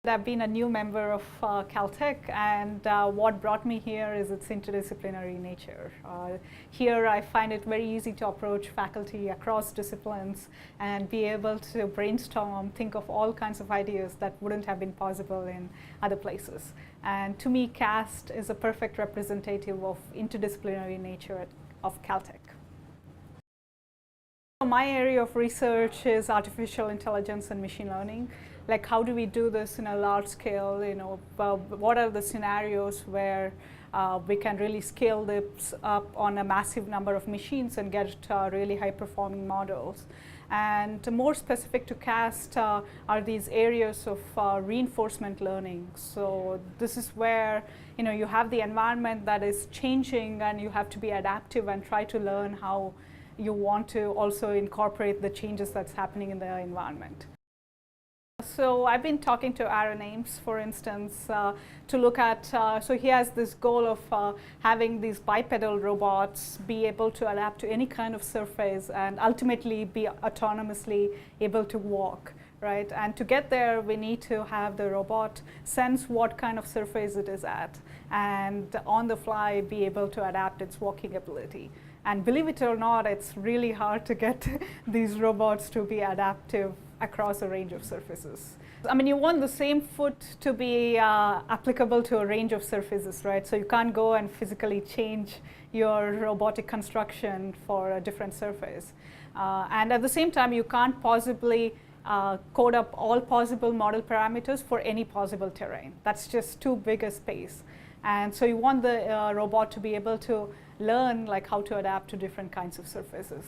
I've been a new member of Caltech, and what brought me here is its interdisciplinary nature. Here I find it very easy to approach faculty across disciplines and be able to brainstorm, think of all kinds of ideas that wouldn't have been possible in other places. And to me, CAST is a perfect representative of interdisciplinary nature of Caltech. My area of research is artificial intelligence and machine learning. Like, how do we do this in a large scale? What are the scenarios where we can really scale this up on a massive number of machines and get really high performing models? And more specific to CAST are these areas of reinforcement learning. So this is where you have the environment that is changing, and you have to be adaptive and try to learn how you want to also incorporate the changes that's happening in the environment. So I've been talking to Aaron Ames, for instance, to look at, so he has this goal of having these bipedal robots be able to adapt to any kind of surface and ultimately be autonomously able to walk, right? And to get there, we need to have the robot sense what kind of surface it is at, and on the fly be able to adapt its walking ability. And believe it or not, it's really hard to get these robots to be adaptive across a range of surfaces. I mean, you want the same foot to be applicable to a range of surfaces, right? So you can't go and physically change your robotic construction for a different surface. And at the same time, you can't possibly code up all possible model parameters for any possible terrain. That's just too big a space. And so you want the robot to be able to learn like how to adapt to different kinds of surfaces.